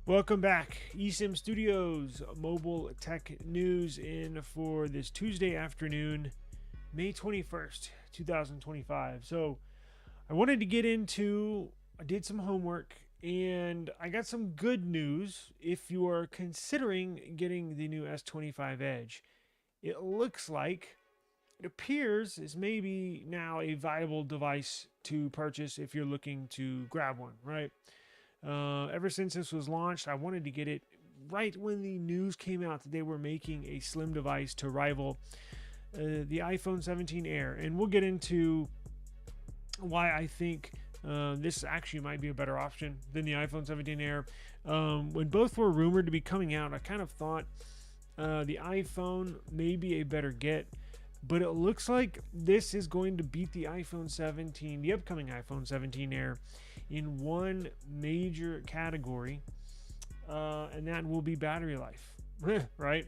Welcome back, eSIM Studios mobile tech news in for this Tuesday afternoon, May 21st, 2025. So, I wanted to get into, I did some homework and I got some good news if you are considering getting the new S25 Edge. It looks like, it appears is maybe now a viable device to purchase if you're looking to grab one, right? Ever since this was launched, I wanted to get it right when the news came out that they were making a slim device to rival the iPhone 17 Air. And we'll get into why I think this actually might be a better option than the iPhone 17 Air. When both were rumored to be coming out, I kind of thought the iPhone may be a better get. But it looks like this is going to beat the iPhone 17, the upcoming iPhone 17 Air, in one major category, and that will be battery life, right?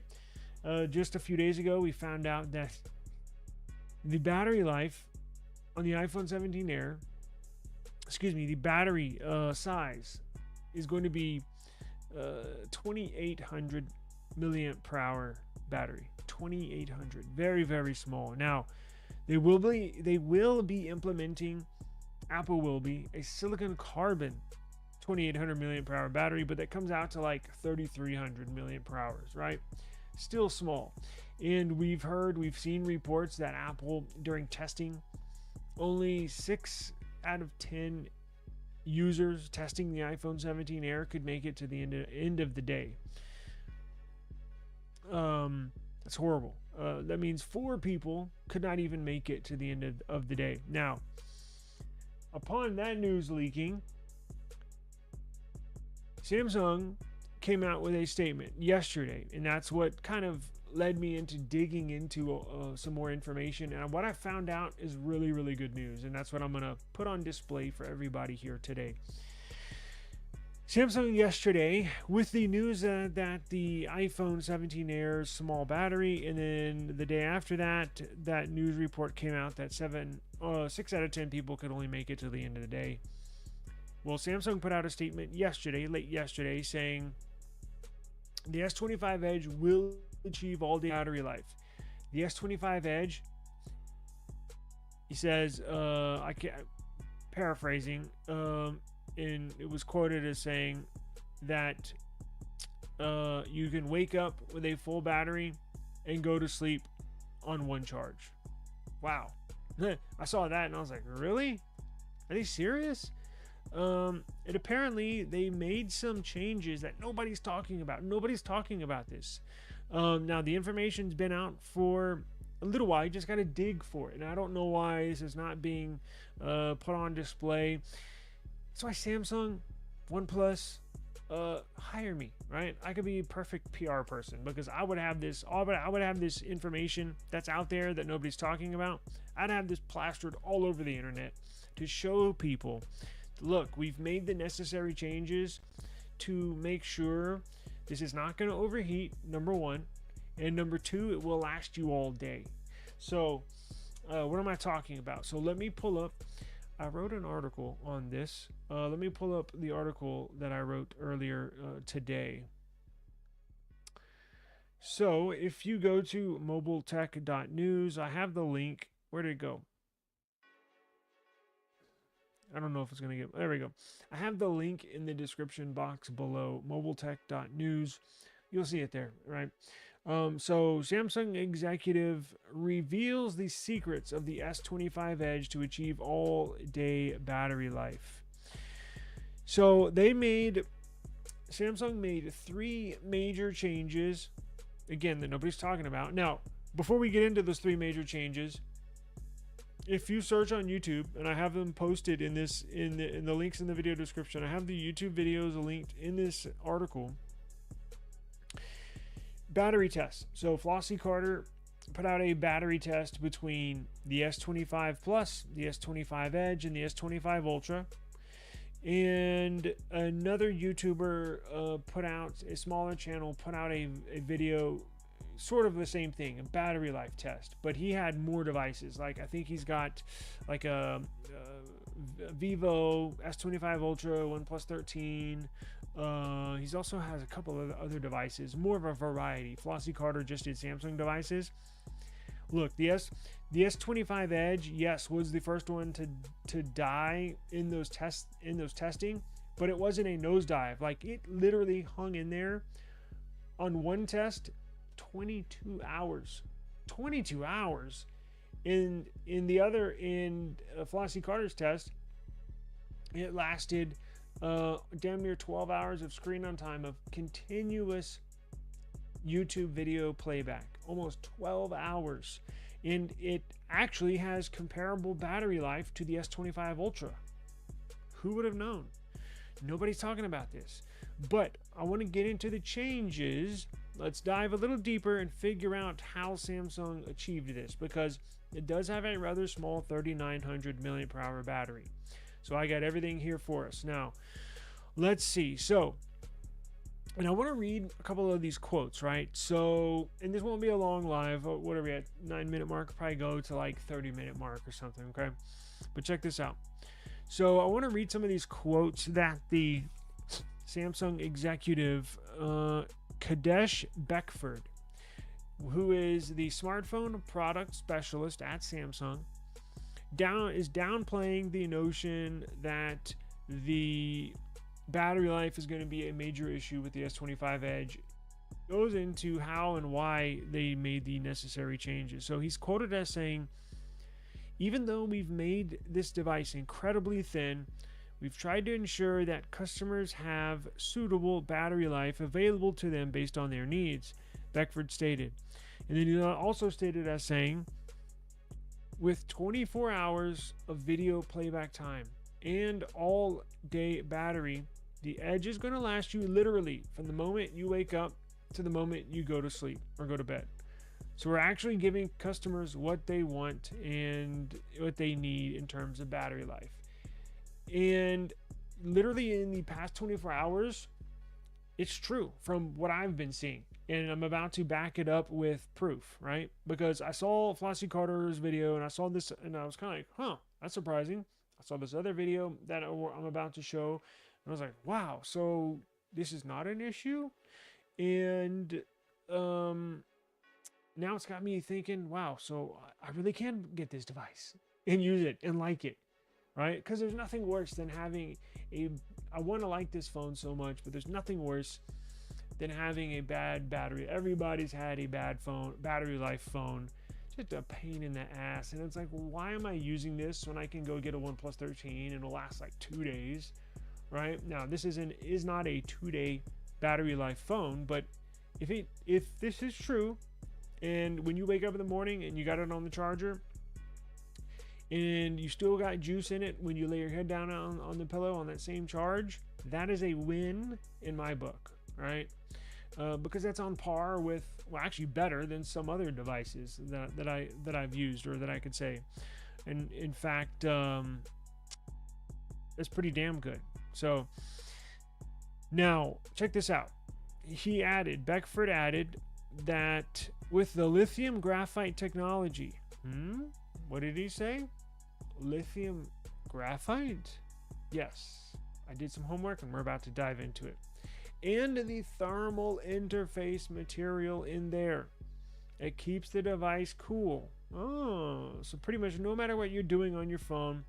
Just a few days ago, we found out that the battery life on the iPhone 17 Air, the battery size is going to be 2,800 milliamp per hour battery. 2,800, very small. Now they will be implementing, Apple will be, a silicon carbon 2,800 milliamp per hour battery, but that comes out to like 3,300 milliamp per hours, right? Still small. And we've seen reports that Apple, during testing, only 6 out of 10 users testing the iPhone 17 Air could make it to the end of the day. That's horrible. That means 4 people could not even make it to the end of the day. Now, upon that news leaking, Samsung came out with a statement yesterday, and that's what kind of led me into digging into some more information. And what I found out is really good news, and that's what I'm going to put on display for everybody here today. Samsung yesterday, with the news that the iPhone 17 Air's small battery, and then the day after that, that news report came out that 6 out of 10 people could only make it to the end of the day. Well, Samsung put out a statement late yesterday, saying the S25 Edge will achieve all-day battery life. The S25 Edge, he says, paraphrasing, and it was quoted as saying that you can wake up with a full battery and go to sleep on one charge. Wow. I saw that and I was like, really? Are they serious? And apparently they made some changes that nobody's talking about. Nobody's talking about this. Now the information's been out for a little while. You just got to dig for it. And I don't know why this is not being put on display. That's why Samsung, OnePlus, hire me, right? I could be a perfect PR person because I would have this information that's out there that nobody's talking about. I'd have this plastered all over the internet to show people, look, we've made the necessary changes to make sure this is not going to overheat, number one, and number two, it will last you all day. So, what am I talking about? So let me pull up. I wrote an article on this. Let me pull up the article that I wrote earlier today. So if you go to mobiletech.news, I have the link. Where did it go? I don't know if it's going to get... There we go. I have the link in the description box below, mobiletech.news. You'll see it there, right? So Samsung executive reveals the secrets of the S25 Edge to achieve all-day battery life. So Samsung made 3 major changes, again, that nobody's talking about. Now, before we get into those 3 major changes, if you search on YouTube, and I have them posted in the links in the video description, I have the YouTube videos linked in this article. Battery test. So Flossie Carter put out a battery test between the S25 Plus, the S25 Edge, and the S25 Ultra. And another YouTuber put out, a smaller channel, put out a video, sort of the same thing, a battery life test. But he had more devices. Like I think he's got like a Vivo, S25 Ultra, OnePlus 13, He's also has a couple of other devices, more of a variety. Flossie Carter just did Samsung devices. Look, the S25 Edge, yes, was the first one to die in those testing, but it wasn't a nosedive. Like, it literally hung in there on one test 22 hours. 22 hours. In Flossie Carter's test, it lasted damn near 12 hours of screen on time of continuous YouTube video playback. Almost 12 hours. And it actually has comparable battery life to the S25 Ultra. Who would have known? Nobody's talking about this. But I want to get into the changes. Let's dive a little deeper and figure out how Samsung achieved this, because it does have a rather small 3900 mAh battery. So I got everything here for us. Now, let's see. So, and I want to read a couple of these quotes, right? So, and this won't be a long live. What are we at? 9-minute mark? Probably go to like 30-minute mark or something, okay? But check this out. So I want to read some of these quotes that the Samsung executive, Kadesh Beckford, who is the smartphone product specialist at Samsung, is downplaying the notion that the battery life is going to be a major issue with the S25 Edge. Goes into how and why they made the necessary changes. So he's quoted as saying, "Even though we've made this device incredibly thin, we've tried to ensure that customers have suitable battery life available to them based on their needs," Beckford stated. And then he also stated as saying, "With 24 hours of video playback time and all day battery, the Edge is going to last you literally from the moment you wake up to the moment you go to sleep or go to bed." So we're actually giving customers what they want and what they need in terms of battery life. And literally in the past 24 hours, it's true from what I've been seeing. And I'm about to back it up with proof, right? Because I saw Flossie Carter's video and I saw this and I was kind of like, huh, that's surprising. I saw this other video that I'm about to show and I was like, wow, so this is not an issue? And now it's got me thinking, wow, so I really can get this device and use it and like it, right? Because there's nothing worse than having I want to like this phone so much, but there's nothing worse than having a bad battery. Everybody's had a bad phone, battery life phone, just a pain in the ass. And it's like, well, why am I using this when I can go get a OnePlus 13 and it'll last like 2 days, right? Now, this is not a 2-day battery life phone, but if this is true, and when you wake up in the morning and you got it on the charger and you still got juice in it when you lay your head down on the pillow on that same charge, that is a win in my book, right? Because that's on par with, well, actually better than some other devices that I've used, or that I could say. And in fact, it's pretty damn good. So now check this out. Beckford added that with the lithium graphite technology, what did he say? Lithium graphite? Yes, I did some homework and we're about to dive into it. And the thermal interface material in there, it keeps the device cool. Oh, so pretty much no matter what you're doing on your phone,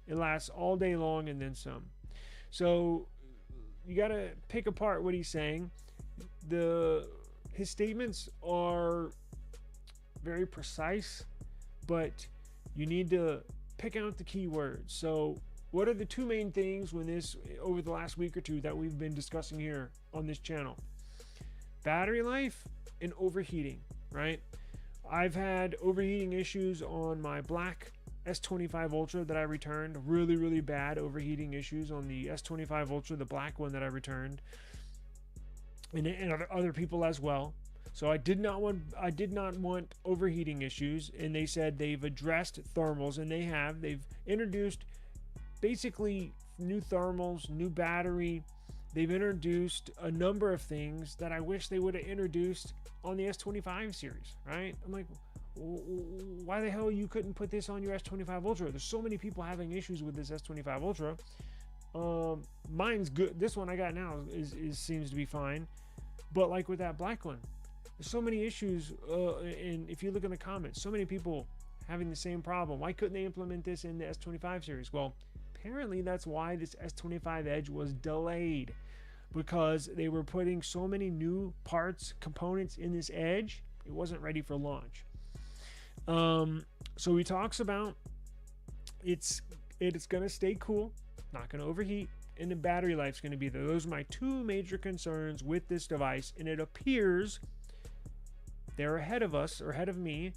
it lasts all day long and then some. So you got to pick apart what he's saying. His statements are very precise, but you need to pick out the keywords. So what are the two main things over the last week or two that we've been discussing here on this channel? Battery life and overheating, right? I've had overheating issues on my black S25 Ultra that I returned. Really, really bad overheating issues on the S25 Ultra, the black one that I returned. And other people as well. So I did not want overheating issues, and they said they've addressed thermals, and they've introduced basically new thermals, new battery. They've introduced a number of things that I wish they would have introduced on the S25 series, right? I'm like, why the hell you couldn't put this on your S25 Ultra? There's so many people having issues with this S25 Ultra. Mine's good. This one I got now is seems to be fine. But like with that black one, there's so many issues. And if you look in the comments, so many people having the same problem. Why couldn't they implement this in the S25 series? Well, apparently that's why this S25 Edge was delayed, because they were putting so many new parts, components in this Edge. It wasn't ready for launch. So he talks about it's going to stay cool, not going to overheat, and the battery life's going to be there. Those are my two major concerns with this device, and it appears they're ahead of us, or ahead of me.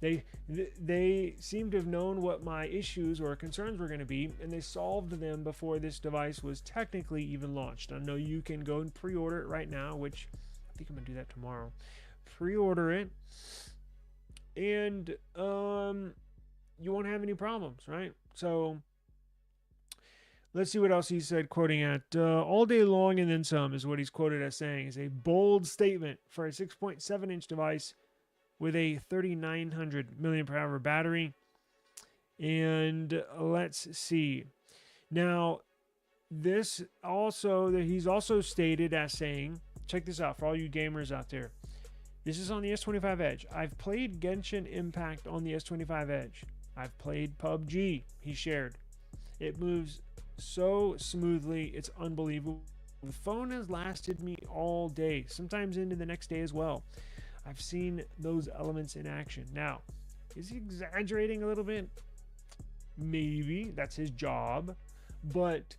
They seem to have known what my issues or concerns were going to be, and they solved them before this device was technically even launched. I know you can go and pre-order it right now, which I think I'm going to do that tomorrow. Pre-order it, and you won't have any problems, right? So let's see what else he said, quoting at all day long and then some is what he's quoted as saying. Is a bold statement for a 6.7-inch device with a 3,900 mAh battery. And let's see. Now, this also, he's also stated as saying, check this out for all you gamers out there. This is on the S25 Edge. I've played Genshin Impact on the S25 Edge. I've played PUBG, he shared. It moves so smoothly, it's unbelievable. The phone has lasted me all day, sometimes into the next day as well. I've seen those elements in action. Now, is he exaggerating a little bit? Maybe. That's his job. But,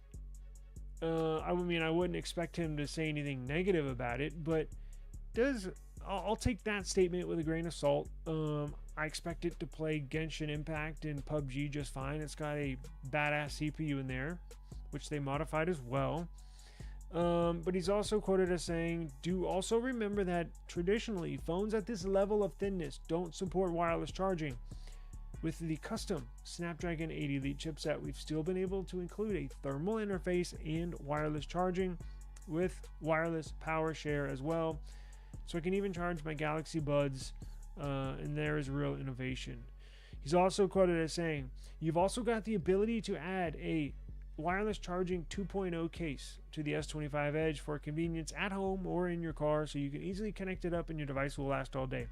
I wouldn't expect him to say anything negative about it. But I'll take that statement with a grain of salt. I expect it to play Genshin Impact and PUBG just fine. It's got a badass CPU in there, which they modified as well. But he's also quoted as saying, do also remember that traditionally phones at this level of thinness don't support wireless charging. With the custom Snapdragon 8 Elite chipset, we've still been able to include a thermal interface and wireless charging with wireless power share as well. So I can even charge my Galaxy Buds, and there is real innovation. He's also quoted as saying, you've also got the ability to add a wireless charging 2.0 case to the S25 Edge for convenience at home or in your car, so you can easily connect it up and your device will last all day.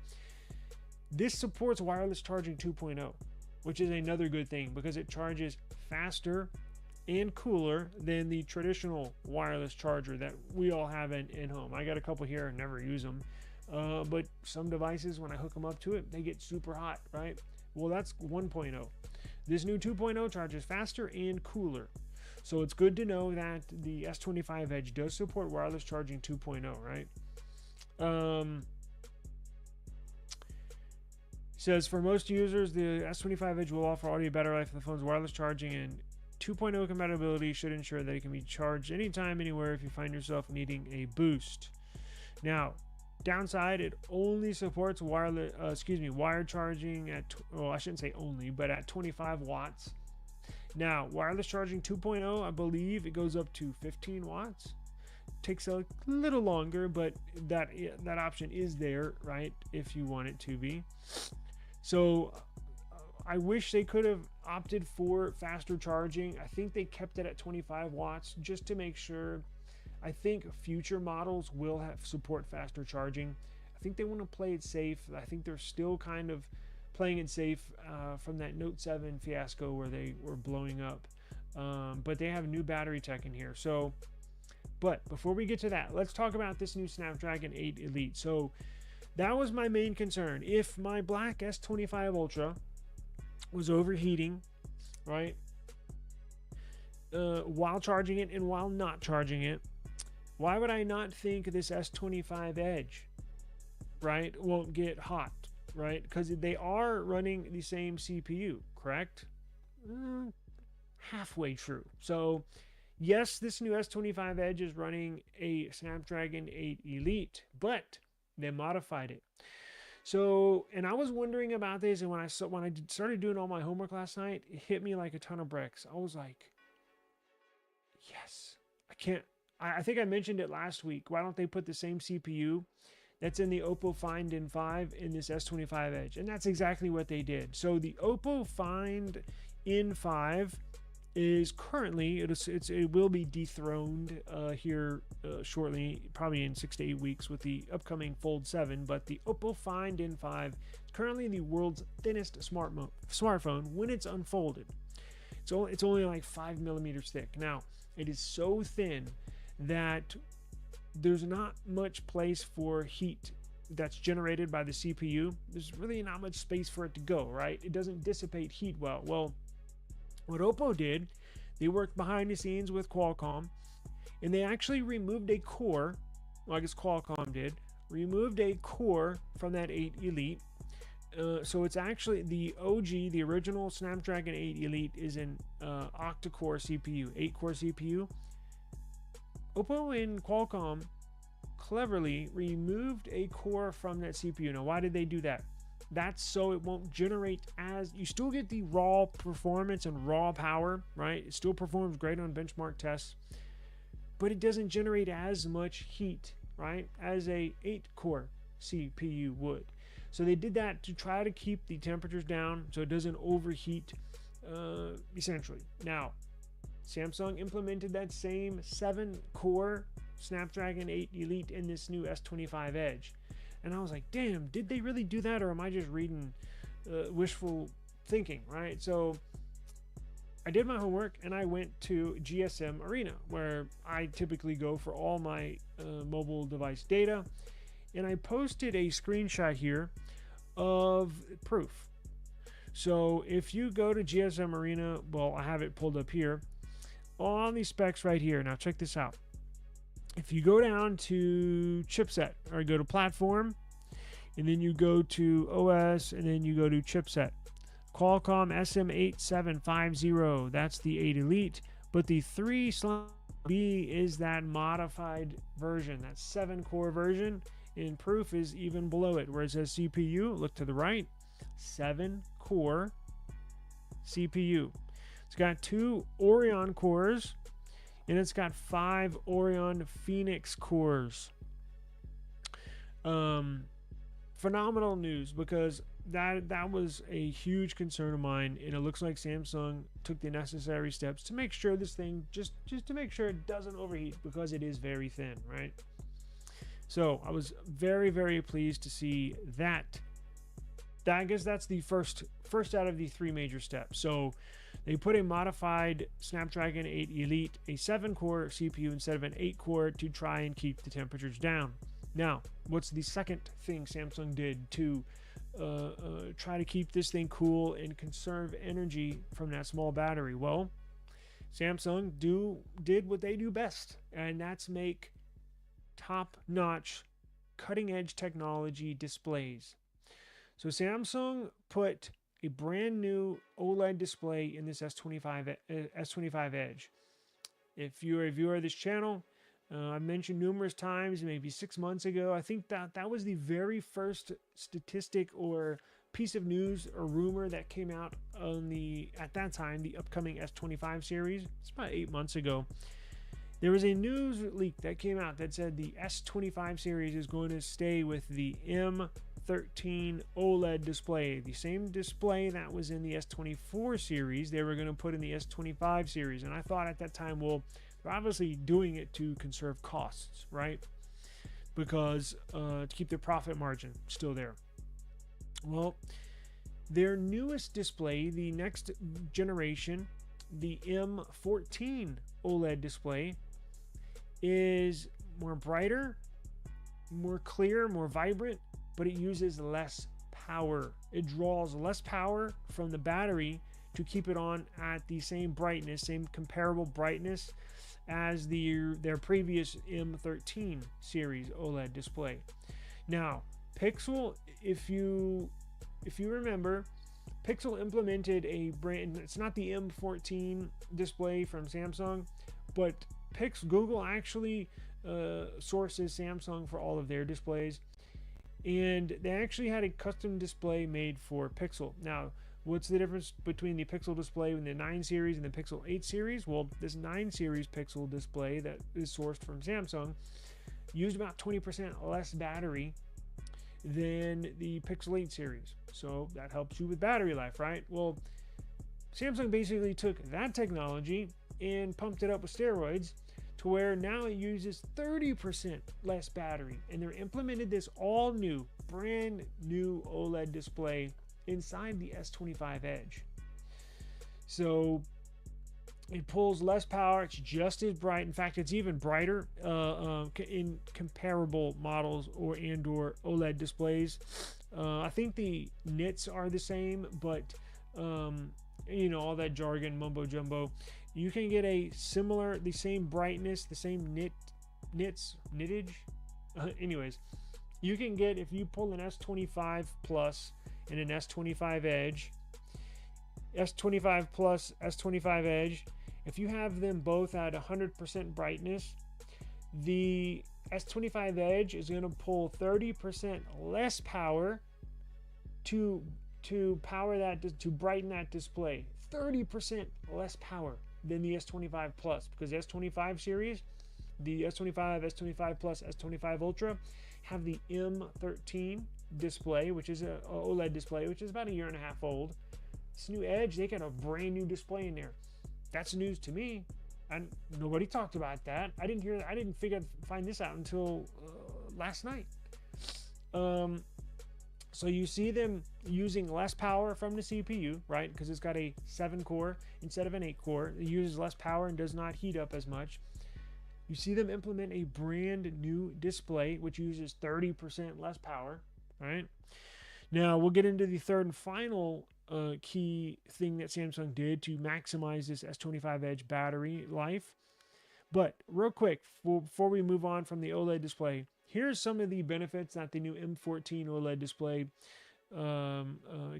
This supports wireless charging 2.0, which is another good thing because it charges faster and cooler than the traditional wireless charger that we all have in home. I got a couple here and never use them, but some devices, when I hook them up to it, they get super hot, right? Well, that's 1.0. This new 2.0 charges faster and cooler. So it's good to know that the S25 Edge does support wireless charging 2.0, right? Says for most users, the S25 Edge will offer audio battery life for the phone's wireless charging, and 2.0 compatibility should ensure that it can be charged anytime, anywhere if you find yourself needing a boost. Now, downside, it only supports wired charging at, well, I shouldn't say only, but at 25 watts. Now, wireless charging 2.0, I believe it goes up to 15 watts. Takes a little longer, but that option is there, right, if you want it to be. So I wish they could have opted for faster charging. I think they kept it at 25 watts just to make sure. I think future models will have support faster charging. I think they want to play it safe. I think they're still kind of playing it safe from that Note 7 fiasco where they were blowing up. But they have new battery tech in here. So, but before we get to that, let's talk about this new Snapdragon 8 Elite. So that was my main concern. If my black S25 Ultra was overheating, right, while charging it and while not charging it, why would I not think this S25 Edge, right, won't get hot, right? Because they are running the same CPU, correct? Halfway true. So yes, this new S25 Edge is running a Snapdragon 8 Elite, but they modified it. So, and I was wondering about this, and when I started doing all my homework last night, it hit me like a ton of bricks. I was like, yes, I think I mentioned it last week. Why don't they put the same CPU that's in the Oppo Find N5 in this S25 Edge? And that's exactly what they did. So the Oppo Find N5 is currently it will be dethroned here shortly, probably in 6 to 8 weeks with the upcoming Fold 7. But the Oppo Find N5 is currently the world's thinnest smartphone when it's unfolded. It's only like 5 millimeters thick. Now it is so thin that there's not much place for heat that's generated by the CPU. There's really not much space for it to go, right? It doesn't dissipate heat well. Well, what Oppo did, they worked behind the scenes with Qualcomm, and they actually removed a core. Well, I guess Qualcomm did, removed a core from that 8 Elite. So it's actually the OG, the original Snapdragon 8 Elite is an octa-core CPU, 8-core CPU. Oppo and Qualcomm cleverly removed a core from that CPU. Now, why did they do that? That's so it won't generate as, you still get the raw performance and raw power, right? It still performs great on benchmark tests, but it doesn't generate as much heat, right, as a 8-core CPU would. So they did that to try to keep the temperatures down so it doesn't overheat, essentially. Now, Samsung implemented that same 7-core Snapdragon 8 Elite in this new S25 Edge. And I was like, damn, did they really do that, or am I just reading wishful thinking, right? So I did my homework and I went to GSM Arena, where I typically go for all my mobile device data. And I posted a screenshot here of proof. So if you go to GSM Arena, well, I have it pulled up here on these specs right here. Now check this out. If you go down to chipset, or go to platform, and then you go to OS, and then you go to chipset, Qualcomm SM8750, that's the 8 Elite, but the 3/B is that modified version, that 7-core version, and proof is even below it, where it says CPU, look to the right, 7-core CPU. It's got 2 Orion cores, and it's got 5 Orion Phoenix cores. Phenomenal news, because that was a huge concern of mine, and it looks like Samsung took the necessary steps to make sure this thing, just to make sure it doesn't overheat, because it is very thin, right? So I was very, very pleased to see that. I guess that's the first out of the 3 major steps. So they put a modified Snapdragon 8 Elite, a 7-core CPU instead of an 8-core, to try and keep the temperatures down. Now, what's the second thing Samsung did to try to keep this thing cool and conserve energy from that small battery? Well, Samsung did what they do best, and that's make top-notch, cutting-edge technology displays. So Samsung put a brand new OLED display in this S25 Edge. If you're a viewer of this channel, I've mentioned numerous times, maybe 6 months ago, I think that was the very first statistic or piece of news or rumor that came out on at that time, the upcoming S25 series. It's about 8 months ago. There was a news leak that came out that said the S25 series is going to stay with the M13 OLED display, the same display that was in the S24 series they were going to put in the S25 series. And I thought at that time, well, they're obviously doing it to conserve costs, right? Because to keep their profit margin still there. Well, their newest display, the next generation, the M14 OLED display, is more brighter, more clear, more vibrant, but it uses less power. It draws less power from the battery to keep it on at the same brightness, same comparable brightness as their previous M13 series OLED display. Now, Pixel, if you remember, Pixel implemented a brand, it's not the M14 display from Samsung, but Google actually sources Samsung for all of their displays, and they actually had a custom display made for Pixel. Now, what's the difference between the Pixel display in the 9 series and the Pixel 8 series? Well, this 9 series Pixel display that is sourced from Samsung used about 20% less battery than the Pixel 8 series. So that helps you with battery life, right? Well, Samsung basically took that technology and pumped it up with steroids to where now it uses 30% less battery. And they're implemented this all new, brand new OLED display inside the S25 Edge. So it pulls less power. It's just as bright. In fact, it's even brighter in comparable models or OLED displays. I think the nits are the same, but all that jargon, mumbo jumbo. You can get the same brightness, the same nittage. Anyways, you can get, if you pull an S25 Plus and an S25 Edge, S25 Plus, S25 Edge, if you have them both at 100% brightness, the S25 Edge is going to pull 30% less power to power that, to brighten that display. 30% less power than the S25 Plus, because the S25 series, the S25, S25 Plus, S25 Ultra have the M13 display, which is a OLED display, which is about a year and a half old. This new Edge, they got a brand new display in there. That's news to me, and nobody talked about that. I didn't find this out until last night. So you see them using less power from the CPU, right? Because it's got a 7-core instead of an 8-core. It uses less power and does not heat up as much. You see them implement a brand new display, which uses 30% less power, right? Now, we'll get into the third and final key thing that Samsung did to maximize this S25 Edge battery life. But real quick, before we move on from the OLED display, here's some of the benefits that the new M14 OLED display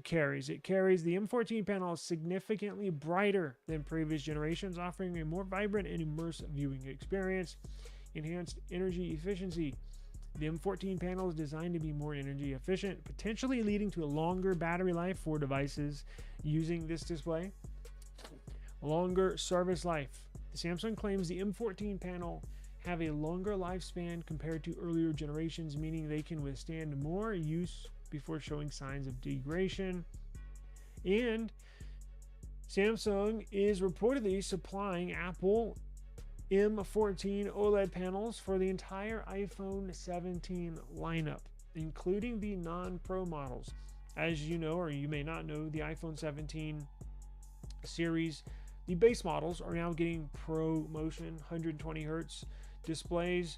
carries. It carries the M14 panel is significantly brighter than previous generations, offering a more vibrant and immersive viewing experience, enhanced energy efficiency. The M14 panel is designed to be more energy efficient, potentially leading to a longer battery life for devices using this display. Longer service life. Samsung claims the M14 panel have a longer lifespan compared to earlier generations, meaning they can withstand more use before showing signs of degradation. And Samsung is reportedly supplying Apple M14 OLED panels for the entire iPhone 17 lineup, including the non-Pro models. As you know, or you may not know, the iPhone 17 series, the base models are now getting Pro Motion 120 Hertz displays,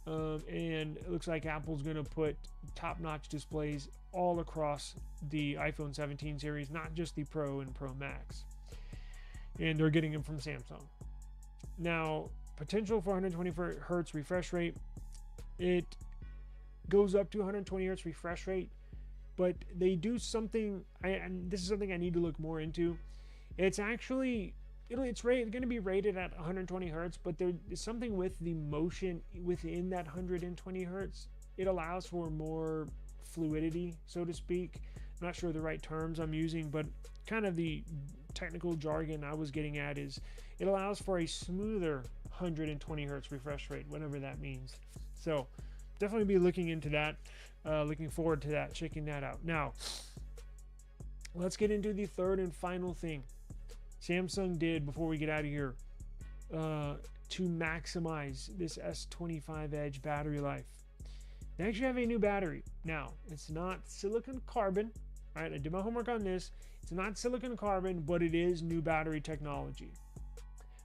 and it looks like Apple's going to put top-notch displays all across the iPhone 17 series, not just the Pro and Pro Max. And they're getting them from Samsung. Now, potential for 120 Hertz refresh rate, it goes up to 120 Hertz refresh rate, but they do something, and this is something I need to look more into. It's actually, it's going to be rated at 120 Hertz, but there is something with the motion within that 120 Hertz. It allows for more fluidity, so to speak. I'm not sure the right terms I'm using, but kind of the technical jargon I was getting at is it allows for a smoother 120 Hertz refresh rate, whatever that means. So definitely be looking into that, looking forward to that, checking that out. Now, let's get into the third and final thing Samsung did before we get out of here to maximize this S25 Edge battery life. They actually have a new battery. Now, it's not silicon carbon, right? I did my homework on this. It's not silicon carbon, but it is new battery technology.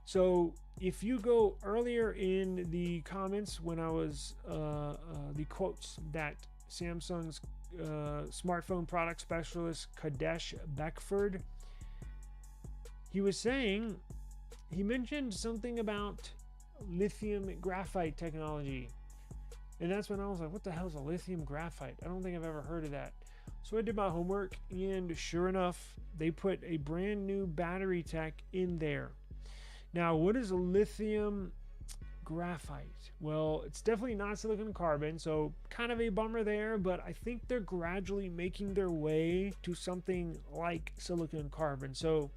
So if you go earlier in the comments when I was the quotes that Samsung's smartphone product specialist Kadesh Beckford, he was saying, he mentioned something about lithium graphite technology. And that's when I was like, what the hell is a lithium graphite? I don't think I've ever heard of that. So I did my homework, and sure enough, they put a brand new battery tech in there. Now, what is a lithium graphite? Well, it's definitely not silicon carbon, so kind of a bummer there, but I think they're gradually making their way to something like silicon carbon. So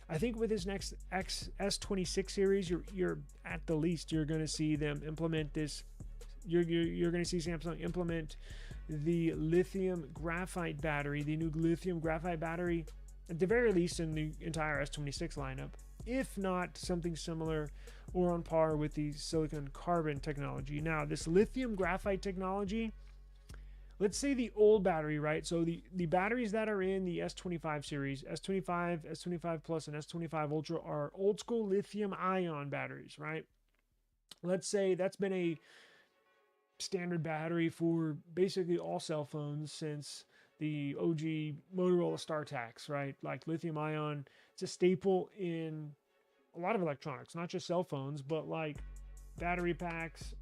I think with this next S26 series, you're at the least, you're going to see them implement this. You're going to see Samsung implement the lithium graphite battery, the new lithium graphite battery at the very least in the entire S26 lineup, if not something similar or on par with the silicon carbon technology. Now, this lithium graphite technology, let's say the old battery, right? So the batteries that are in the S25 series, S25, S25 Plus, and S25 Ultra are old school lithium ion batteries, right? Let's say that's been a standard battery for basically all cell phones since the OG Motorola StarTACs, right? Like lithium ion, it's a staple in a lot of electronics, not just cell phones, but like battery packs,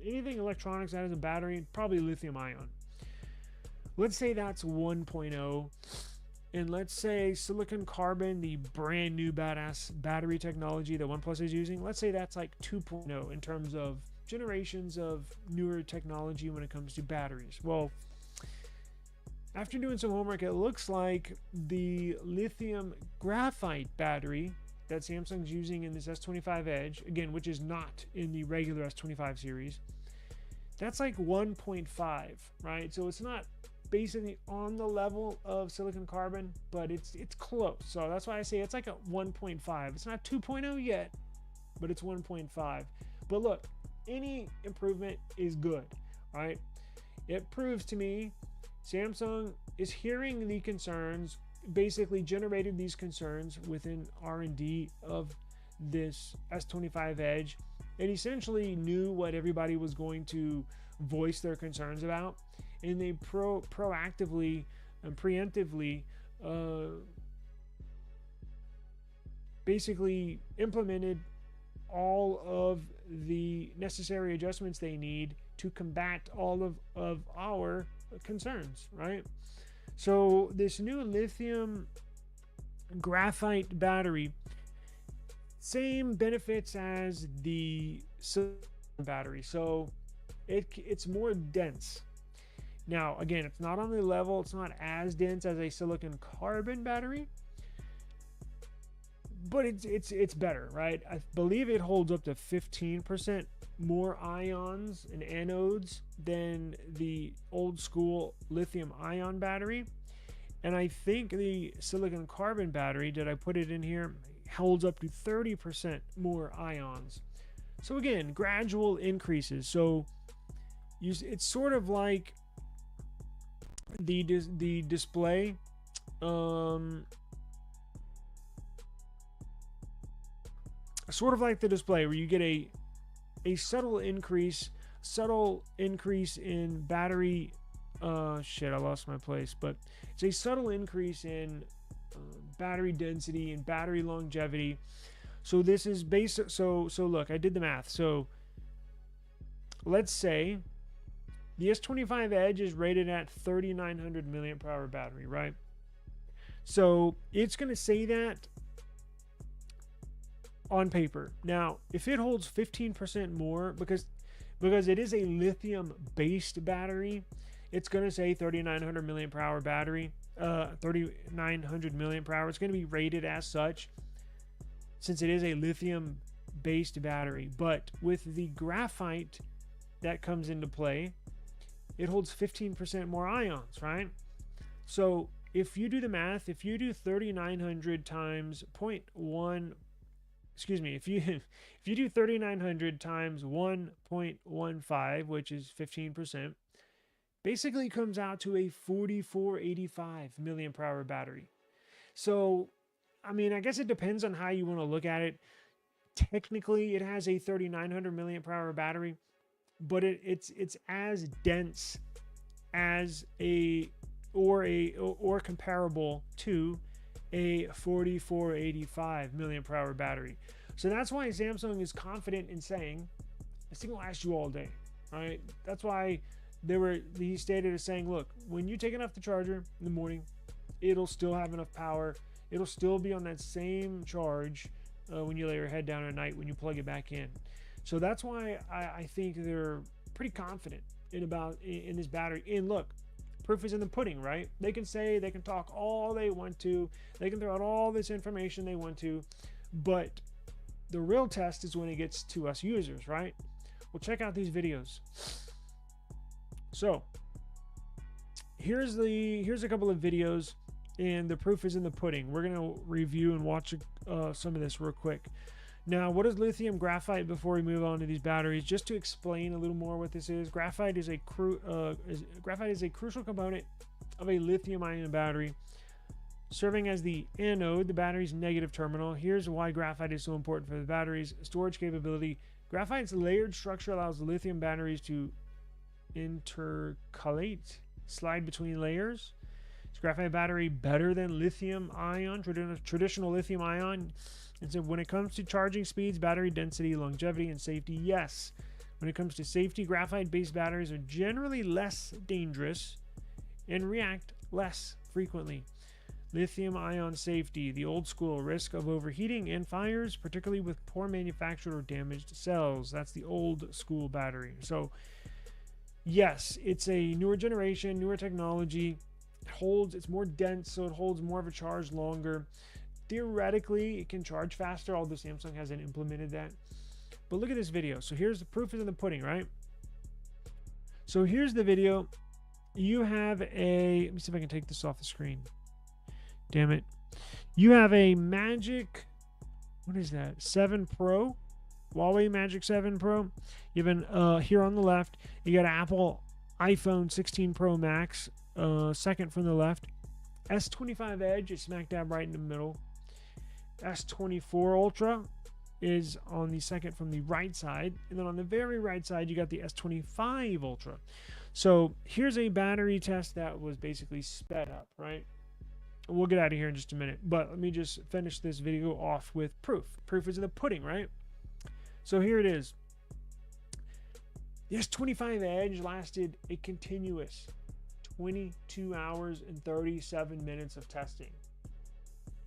anything electronics that has a battery, probably lithium ion. Let's say that's 1.0, and let's say silicon carbon, the brand new badass battery technology that OnePlus is using, let's say that's like 2.0 in terms of generations of newer technology when it comes to batteries. Well, after doing some homework, it looks like the lithium graphite battery that Samsung's using in this S25 Edge, again, which is not in the regular S25 series, that's like 1.5, right? So it's not basically on the level of silicon carbon, but it's close. So that's why I say it's like a 1.5. It's not 2.0 yet, but it's 1.5. But look, any improvement is good, right? It proves to me Samsung is hearing the concerns, basically generated these concerns within R&D of this S25 Edge, and essentially knew what everybody was going to voice their concerns about, and they proactively and preemptively basically implemented all of the necessary adjustments they need to combat all of our concerns, right? So this new lithium graphite battery, same benefits as the silicon battery, so it's more dense. Now again, it's not on the level, it's not as dense as a silicon carbon battery, but it's better, right? I believe it holds up to 15% more ions and anodes than the old school lithium ion battery, and I think the silicon carbon battery, did I put it in here, holds up to 30% more ions. So again, gradual increases. So it's sort of like the display, sort of like the display where you get a subtle increase in battery, shit, I lost my place, but it's a subtle increase in battery density and battery longevity. So this is basic. So look, I did the math. So let's say the S25 Edge is rated at 3,900 milliamp hour battery, right? So it's going to say that on paper. Now, if it holds 15% more, because it is a lithium based battery, it's going to say 3,900 milliamp hour battery, 3,900 milliamp hour. It's going to be rated as such since it is a lithium based battery. But with the graphite that comes into play, it holds 15% more ions, right? So if you do the math, if you do 3,900 times 0.1, excuse me, if you do 3,900 times 1.15, which is 15%, basically comes out to a 4,485 milliamp hour battery. So, I mean, I guess it depends on how you want to look at it. Technically, it has a 3,900 milliamp hour battery, but it's as dense as or comparable to a 4,485 milliamp hour battery. So that's why Samsung is confident in saying this thing will last you all day, right? That's why he stated as saying, look, when you take it off the charger in the morning, it'll still have enough power. It'll still be on that same charge when you lay your head down at night when you plug it back in. So that's why I think they're pretty confident in this battery. And look, proof is in the pudding, right? They can talk all they want to, they can throw out all this information they want to, but the real test is when it gets to us users, right? Well, check out these videos. So here's a couple of videos and the proof is in the pudding. We're going to review and watch some of this real quick. Now, what is lithium graphite before we move on to these batteries? Just to explain a little more what this is, graphite is a crucial component of a lithium-ion battery, serving as the anode, the battery's negative terminal. Here's why graphite is so important for the battery's storage capability. Graphite's layered structure allows the lithium batteries to intercalate, slide between layers. Is graphite battery better than lithium-ion, traditional lithium-ion? And so when it comes to charging speeds, battery density, longevity, and safety, yes. When it comes to safety, graphite-based batteries are generally less dangerous and react less frequently. Lithium-ion safety, the old school, risk of overheating and fires, particularly with poor manufactured or damaged cells. That's the old school battery. So yes, it's a newer generation, newer technology. It's more dense, so it holds more of a charge longer. Theoretically, it can charge faster, although Samsung hasn't implemented that. But look at this video. So here's the proof is in the pudding, right? So here's the video. You have a, let me see if I can take this off the screen. Damn it. You have a Magic, what is that? 7 Pro, Huawei Magic 7 Pro. You have an, here on the left, you got Apple iPhone 16 Pro Max, second from the left. S25 Edge is smack dab right in the middle. S24 Ultra is on the second from the right side, and then on the very right side you got the S25 Ultra. So here's a battery test that was basically sped up, right? We'll get out of here in just a minute, but let me just finish this video off with proof. Proof is in the pudding, right? So here it is. The S25 Edge lasted a continuous 22 hours and 37 minutes of testing.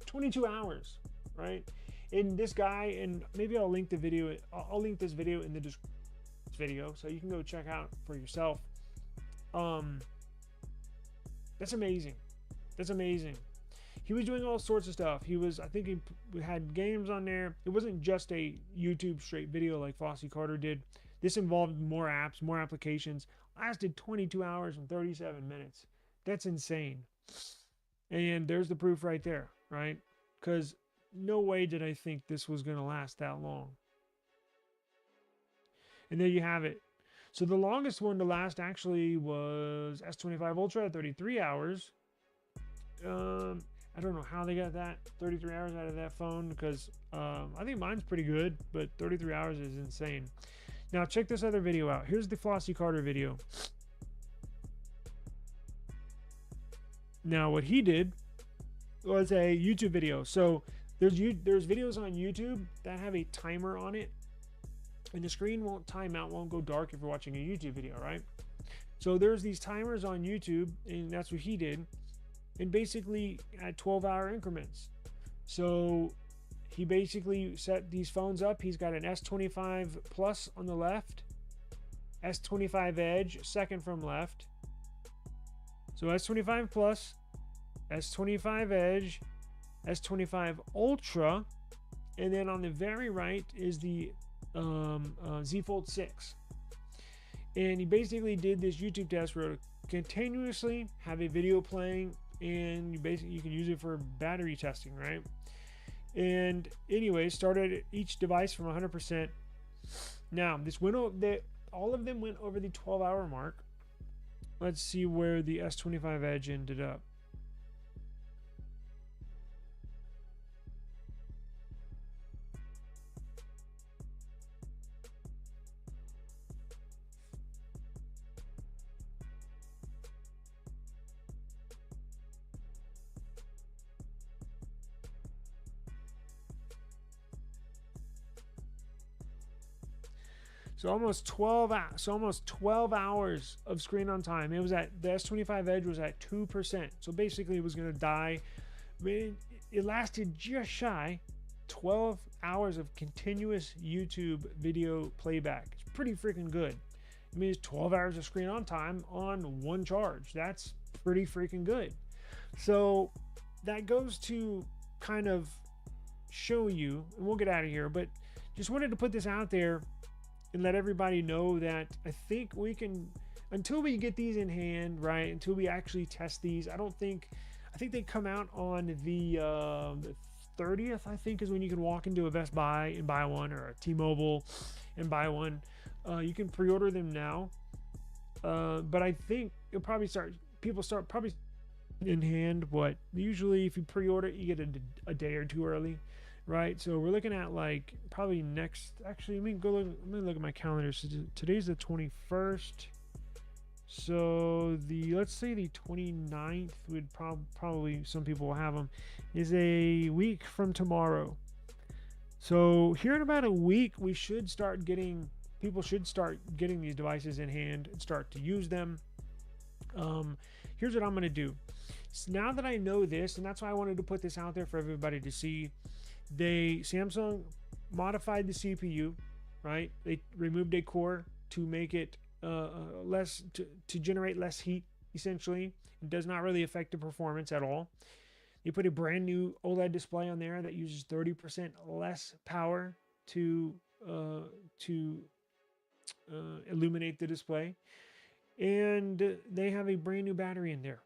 22 hours, right? And this guy, and maybe I'll link the video. I'll link this video in the description video, so you can go check out for yourself. That's amazing. That's amazing. He was doing all sorts of stuff. I think he had games on there. It wasn't just a YouTube straight video like Fossey Carter did. This involved more apps, more applications. Lasted 22 hours and 37 minutes. That's insane. And there's the proof right there, right? Because no way did I think this was going to last that long. And there you have it. So the longest one to last actually was S25 Ultra at 33 hours. I don't know how they got that 33 hours out of that phone, because I think mine's pretty good, but 33 hours is insane. Now check this other video out. Here's the Fossey Carter video. Now what he did was a YouTube video. So there's videos on YouTube that have a timer on it, and the screen won't time out, won't go dark if you're watching a YouTube video, right? So there's these timers on YouTube, and that's what he did, and basically at 12-hour increments. So he basically set these phones up. He's got an S25 Plus on the left, S25 Edge second from left. So S25 Plus, S25 Edge, S25 Ultra, and then on the very right is the Z Fold 6. And he basically did this YouTube test where continuously have a video playing, and you can use it for battery testing, right? And anyway, started each device from 100%. Now this went over, all of them went over the 12-hour mark. Let's see where the S25 Edge ended up. So almost 12 hours of screen on time. It was at, the S25 Edge was at 2%. So basically it was going to die. I mean, it lasted just shy 12 hours of continuous YouTube video playback. It's pretty freaking good. I mean, it's 12 hours of screen on time on one charge. That's pretty freaking good. So that goes to kind of show you, and we'll get out of here, but just wanted to put this out there and let everybody know that I think we can, until we get these in hand, right, until we actually test these, I I think they come out on the 30th, I think, is when you can walk into a Best Buy and buy one, or a T-Mobile and buy one. You can pre-order them now, but I think you'll probably people start probably in hand. But usually if you pre-order it, you get a day or two early, right? So we're looking at like probably next, actually let me look at my calendar. So today's the 21st, so let's say the 29th would probably, some people will have them, is a week from tomorrow. So here in about a week, people should start getting these devices in hand and start to use them. Here's what I'm going to do. So now that I know this, and that's why I wanted to put this out there for everybody to see, Samsung modified the CPU, right? They removed a core to make it to generate less heat, essentially. It does not really affect the performance at all. You put a brand new OLED display on there that uses 30% less power to illuminate the display, and they have a brand new battery in there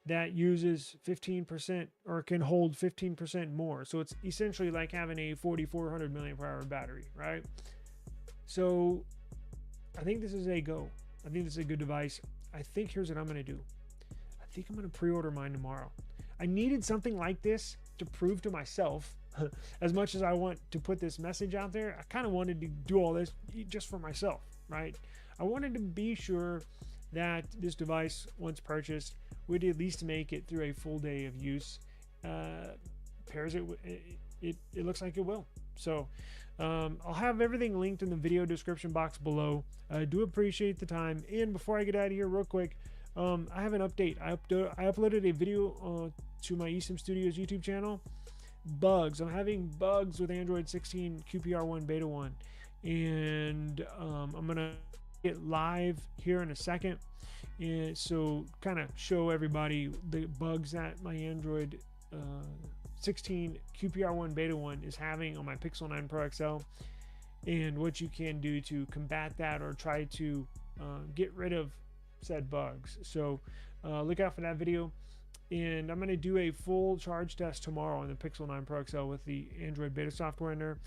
that uses 15%, or can hold 15% more. So it's essentially like having a 4,400 milliamp hour battery, right? So I think this is a go. I think this is a good device. I think here's what I'm going to do. I think I'm going to pre-order mine tomorrow. I needed something like this to prove to myself, as much as I want to put this message out there, I kind of wanted to do all this just for myself, right? I wanted to be sure that this device, once purchased, would at least make it through a full day of use. It looks like it will. So I'll have everything linked in the video description box below. I do appreciate the time. And before I get out of here real quick, I have an update. I uploaded a video to my eSIM Studios YouTube channel. Bugs. I'm having bugs with Android 16 QPR1 Beta 1. And I'm going to get live here in a second. And so kind of show everybody the bugs that my Android 16 QPR1 Beta 1 is having on my Pixel 9 Pro XL, and what you can do to combat that or try to get rid of said bugs. So look out for that video, and I'm going to do a full charge test tomorrow on the Pixel 9 Pro XL with the Android beta software in there.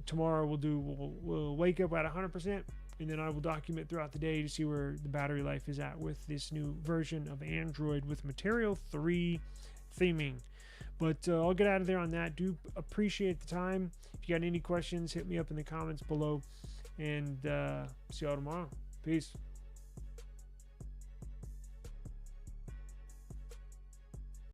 Tomorrow we'll wake up at 100%, and then I will document throughout the day to see where the battery life is at with this new version of Android with Material 3 theming. But I'll get out of there on that. Do appreciate the time. If you got any questions, hit me up in the comments below, and see y'all tomorrow. Peace.